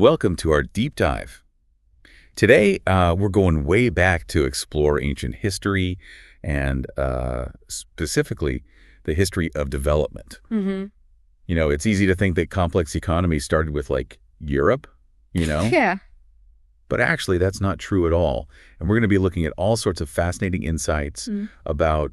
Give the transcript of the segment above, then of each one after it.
welcome to our deep dive. Today, we're going way back to explore ancient history and specifically the history of development. Mm-hmm. You know, it's easy to think that complex economies started with, like, Europe, you know? Yeah. But actually, that's not true at all. And we're going to be looking at all sorts of fascinating insights about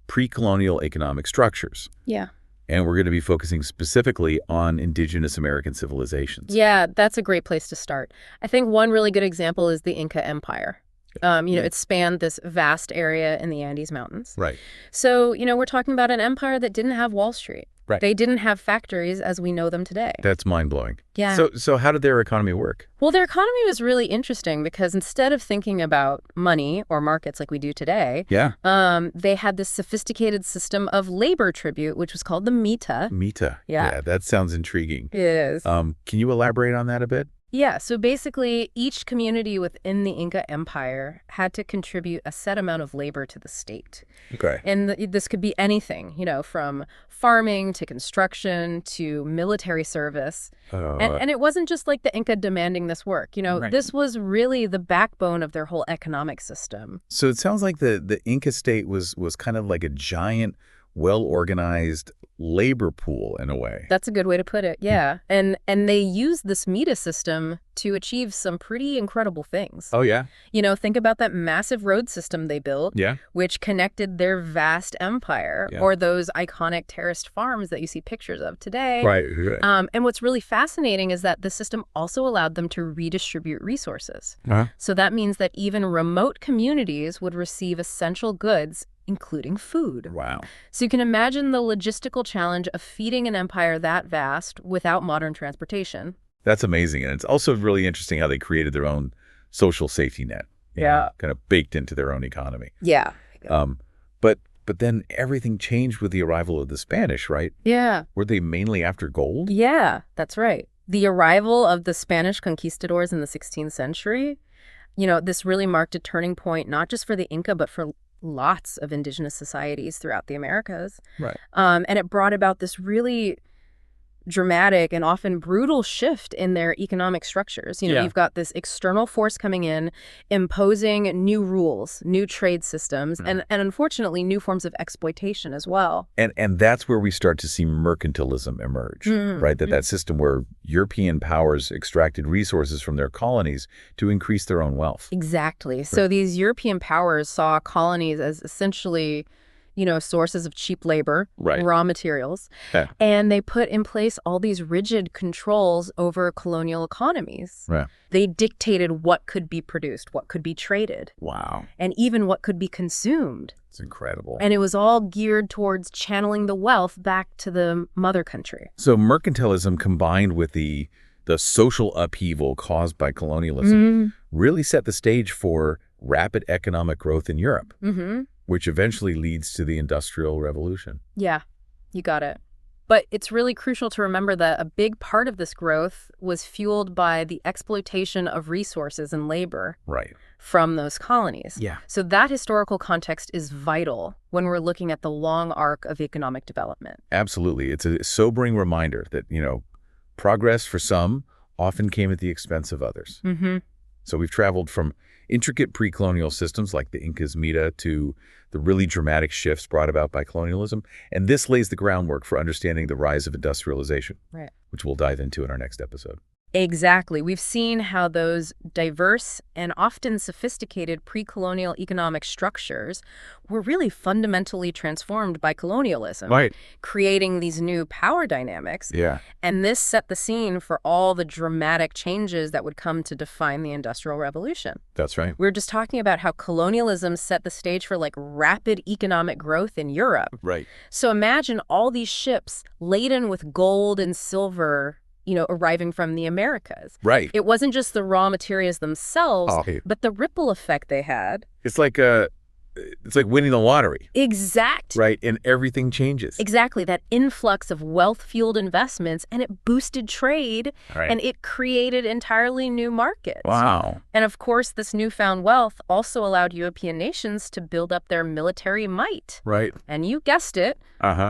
pre-colonial economic structures. Yeah. And we're going to be focusing specifically on indigenous American civilizations. Yeah, that's a great place to start. I think one really good example is the Inca Empire. It spanned this vast area in the Andes Mountains. Right. So, we're talking about an empire that didn't have Wall Street. Right. They didn't have factories as we know them today. That's mind-blowing. Yeah. So how did their economy work? Well, their economy was really interesting because instead of thinking about money or markets like we do today, they had this sophisticated system of labor tribute, which was called the mita. Mita. Yeah. That sounds intriguing. It is. Can you elaborate on that a bit? Yeah, so basically each community within the Inca Empire had to contribute a set amount of labor to the state. Okay. And this could be anything, from farming to construction to military service. And it wasn't just like the Inca demanding this work. Right. This was really the backbone of their whole economic system. So it sounds like the Inca state was kind of like a giant, well-organized labor pool in a way. That's a good way to put it, yeah. And they used this mita system to achieve some pretty incredible things. Oh, yeah? Think about that massive road system they built, which connected their vast empire, or those iconic terraced farms that you see pictures of today. Right. And what's really fascinating is that the system also allowed them to redistribute resources. So that means that even remote communities would receive essential goods, including food. Wow. So you can imagine the logistical challenge of feeding an empire that vast without modern transportation. That's amazing. And it's also really interesting how they created their own social safety net. Kind of baked into their own economy. Yeah. But then everything changed with the arrival of the Spanish, right? Yeah. Were they mainly after gold? Yeah, that's right. The arrival of the Spanish conquistadors in the 16th century, this really marked a turning point, not just for the Inca, but for lots of indigenous societies throughout the Americas. Right. And it brought about this really dramatic and often brutal shift in their economic structures. You've got this external force coming in, imposing new rules, new trade systems, and unfortunately new forms of exploitation as well. And that's where we start to see mercantilism emerge, right? That system where European powers extracted resources from their colonies to increase their own wealth. Exactly. Right. So these European powers saw colonies as essentially sources of cheap labor, raw materials, and they put in place all these rigid controls over colonial economies. Right. They dictated what could be produced, what could be traded. Wow. And even what could be consumed. It's incredible. And it was all geared towards channeling the wealth back to the mother country. So mercantilism combined with the social upheaval caused by colonialism really set the stage for rapid economic growth in Europe. Which eventually leads to the Industrial Revolution. Yeah, you got it. But it's really crucial to remember that a big part of this growth was fueled by the exploitation of resources and labor from those colonies. Yeah. So that historical context is vital when we're looking at the long arc of economic development. Absolutely. It's a sobering reminder that, progress for some often came at the expense of others. So we've traveled from intricate pre-colonial systems like the Inca's Mita to the really dramatic shifts brought about by colonialism. And this lays the groundwork for understanding the rise of industrialization, which we'll dive into in our next episode. Exactly. We've seen how those diverse and often sophisticated pre-colonial economic structures were really fundamentally transformed by colonialism, creating these new power dynamics. Yeah. And this set the scene for all the dramatic changes that would come to define the Industrial Revolution. That's right. We were just talking about how colonialism set the stage for rapid economic growth in Europe. Right. So imagine all these ships laden with gold and silver arriving from the Americas. Right. It wasn't just the raw materials themselves, but the ripple effect they had. It's like a it's like winning the lottery. Exact. Right, and everything changes. Exactly, that influx of wealth-fueled investments, and it boosted trade, and it created entirely new markets. Wow. And of course, this newfound wealth also allowed European nations to build up their military might. Right. And you guessed it,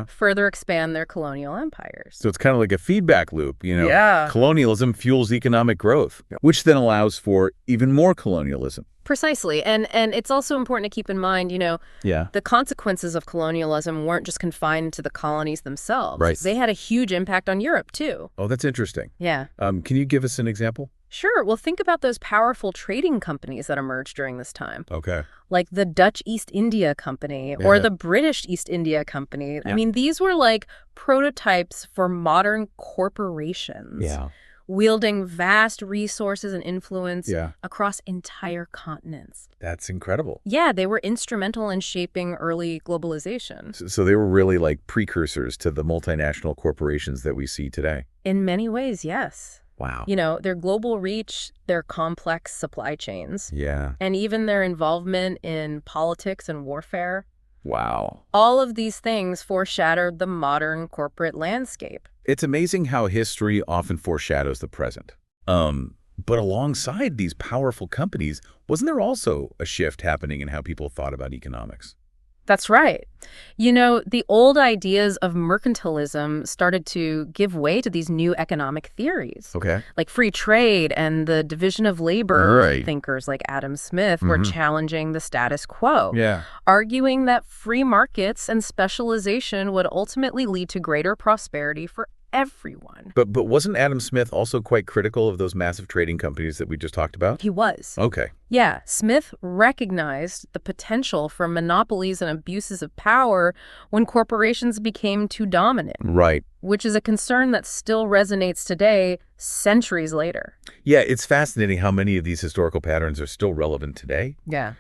further expand their colonial empires. So it's kind of like a feedback loop, Yeah. Colonialism fuels economic growth, which then allows for even more colonialism. Precisely. And it's also important to keep in mind, the consequences of colonialism weren't just confined to the colonies themselves. Right. They had a huge impact on Europe, too. Oh, that's interesting. Yeah. Can you give us an example? Sure. Well, think about those powerful trading companies that emerged during this time. Okay. Like the Dutch East India Company or the British East India Company. Yeah. I mean, these were like prototypes for modern corporations. Yeah. Wielding vast resources and influence Yeah. across entire continents. That's incredible. Yeah, they were instrumental in shaping early globalization. So they were really like precursors to the multinational corporations that we see today. In many ways, yes. Wow. Their global reach, their complex supply chains, Yeah. and even their involvement in politics and warfare. Wow. All of these things foreshadowed the modern corporate landscape. It's amazing how history often foreshadows the present. But alongside these powerful companies, wasn't there also a shift happening in how people thought about economics? That's right. The old ideas of mercantilism started to give way to these new economic theories. Okay. Like free trade and the division of labor. Right. Thinkers like Adam Smith were challenging the status quo. Yeah. Arguing that free markets and specialization would ultimately lead to greater prosperity for everyone. But wasn't Adam Smith also quite critical of those massive trading companies that we just talked about? He was. Okay. Yeah, Smith recognized the potential for monopolies and abuses of power when corporations became too dominant. Right. Which is a concern that still resonates today, centuries later. Yeah, it's fascinating how many of these historical patterns are still relevant today. Yeah.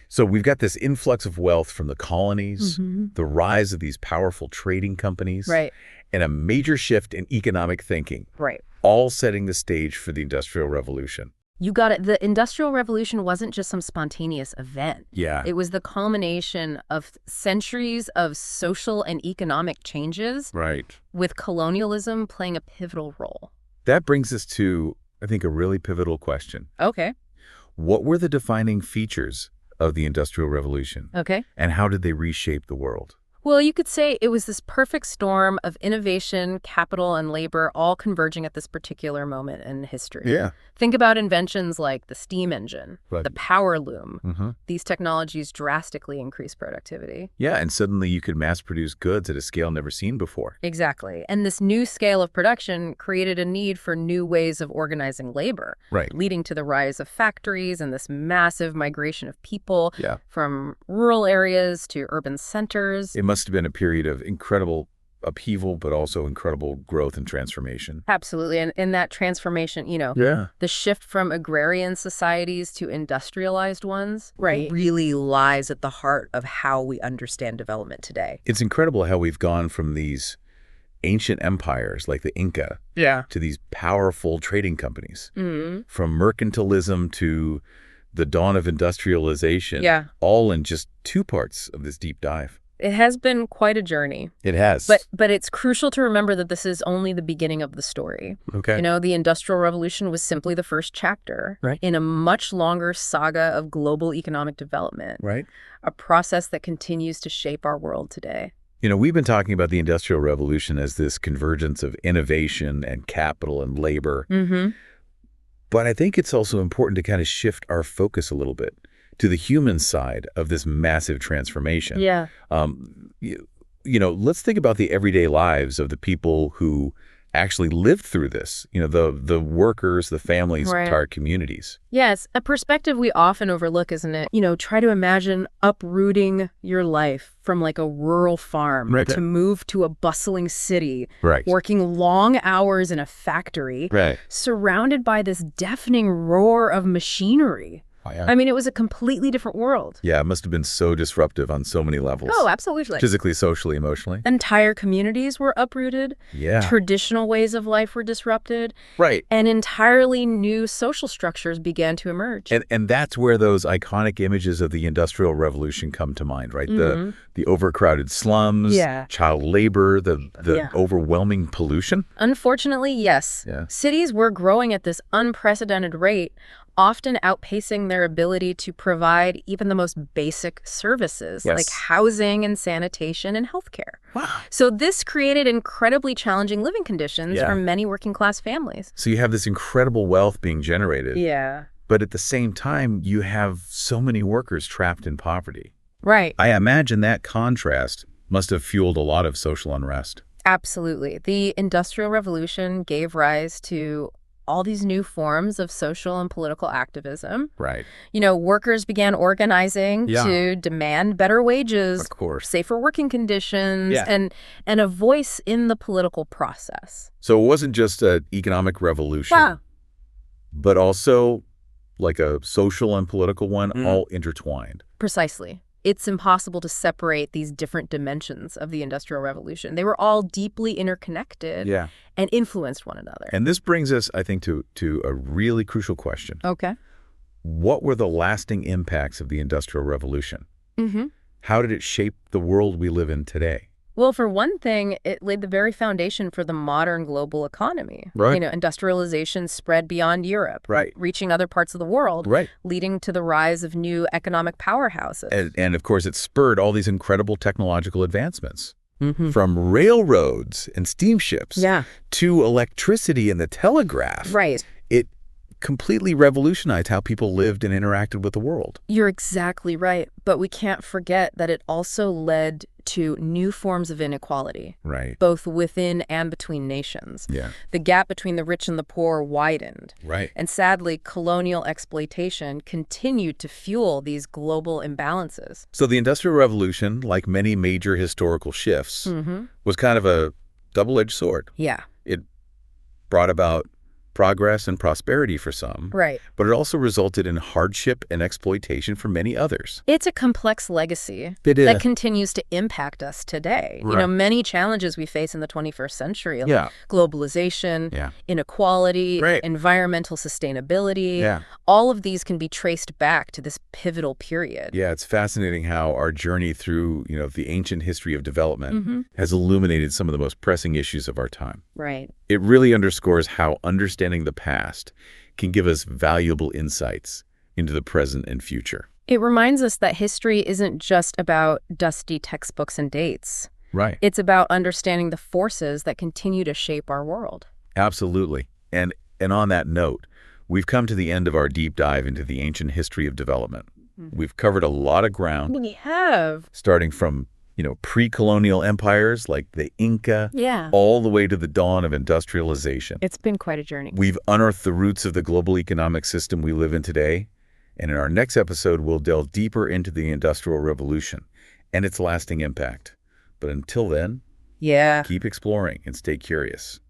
So we've got this influx of wealth from the colonies, the rise of these powerful trading companies, Right. and a major shift in economic thinking, Right. all setting the stage for the Industrial Revolution. You got it. The Industrial Revolution wasn't just some spontaneous event. Yeah. It was the culmination of centuries of social and economic changes, Right. with colonialism playing a pivotal role. That brings us to, I think, a really pivotal question. Okay. What were the defining features of the Industrial Revolution? Okay. And how did they reshape the world? Well, you could say it was this perfect storm of innovation, capital, and labor all converging at this particular moment in history. Yeah. Think about inventions like the steam engine, Right. the power loom. These technologies drastically increase productivity. Yeah, and suddenly you could mass produce goods at a scale never seen before. Exactly. And this new scale of production created a need for new ways of organizing labor, Right. leading to the rise of factories and this massive migration of people Yeah. from rural areas to urban centers. It must have been a period of incredible upheaval, but also incredible growth and transformation. Absolutely. And in that transformation, Yeah. the shift from agrarian societies to industrialized ones really lies at the heart of how we understand development today. It's incredible how we've gone from these ancient empires like the Inca to these powerful trading companies, from mercantilism to the dawn of industrialization, all in just 2 parts of this deep dive. It has been quite a journey. It has. But it's crucial to remember that this is only the beginning of the story. Okay. The Industrial Revolution was simply the first chapter in a much longer saga of global economic development, Right. a process that continues to shape our world today. We've been talking about the Industrial Revolution as this convergence of innovation and capital and labor. But I think it's also important to kind of shift our focus a little bit to the human side of this massive transformation. Yeah. Let's think about the everyday lives of the people who actually lived through this, the workers, the families, entire communities. Yes, a perspective we often overlook, isn't it? Try to imagine uprooting your life from like a rural farm to move to a bustling city, working long hours in a factory, surrounded by this deafening roar of machinery. Oh, yeah. I mean, it was a completely different world. Yeah, it must have been so disruptive on so many levels. Oh, absolutely. Physically, socially, emotionally. Entire communities were uprooted. Yeah. Traditional ways of life were disrupted. Right. And entirely new social structures began to emerge. And that's where those iconic images of the Industrial Revolution come to mind, right? The overcrowded slums, child labor, the overwhelming pollution. Unfortunately, yes. Yeah. Cities were growing at this unprecedented rate, often outpacing their ability to provide even the most basic services like housing and sanitation and healthcare. Wow. So this created incredibly challenging living conditions for many working-class families. So you have this incredible wealth being generated. Yeah. But at the same time, you have so many workers trapped in poverty. Right. I imagine that contrast must have fueled a lot of social unrest. Absolutely. The Industrial Revolution gave rise to all these new forms of social and political activism. Right. You know, workers began organizing to demand better wages, of course, safer working conditions, and a voice in the political process. So it wasn't just an economic revolution, but also like a social and political one, all intertwined. Precisely. It's impossible to separate these different dimensions of the Industrial Revolution. They were all deeply interconnected and influenced one another. And this brings us, I think, to a really crucial question. Okay. What were the lasting impacts of the Industrial Revolution? How did it shape the world we live in today? Well, for one thing, it laid the very foundation for the modern global economy. Right. You know, industrialization spread beyond Europe, reaching other parts of the world, leading to the rise of new economic powerhouses. And of course, it spurred all these incredible technological advancements. From railroads and steamships to electricity and the telegraph. Right. It completely revolutionized how people lived and interacted with the world. You're exactly right. But we can't forget that it also led to new forms of inequality, both within and between nations. The gap between the rich and the poor widened. And sadly, colonial exploitation continued to fuel these global imbalances. So the Industrial Revolution, like many major historical shifts, was kind of a double-edged sword. It brought about progress and prosperity for some, but it also resulted in hardship and exploitation for many others. It's a complex legacy that continues to impact us today. You know, many challenges we face in the 21st century, like globalization, inequality, environmental sustainability, all of these can be traced back to this pivotal period. Yeah, it's fascinating how our journey through, you know, the ancient history of development has illuminated some of the most pressing issues of our time. It really underscores how understanding the past can give us valuable insights into the present and future. It reminds us that history isn't just about dusty textbooks and dates. It's about understanding the forces that continue to shape our world. Absolutely. And on that note, we've come to the end of our deep dive into the ancient history of development. We've covered a lot of ground. We have. Starting from, you know, pre-colonial empires like the Inca, all the way to the dawn of industrialization. It's been quite a journey. We've unearthed the roots of the global economic system we live in today. And in our next episode, we'll delve deeper into the Industrial Revolution and its lasting impact. But until then, keep exploring and stay curious.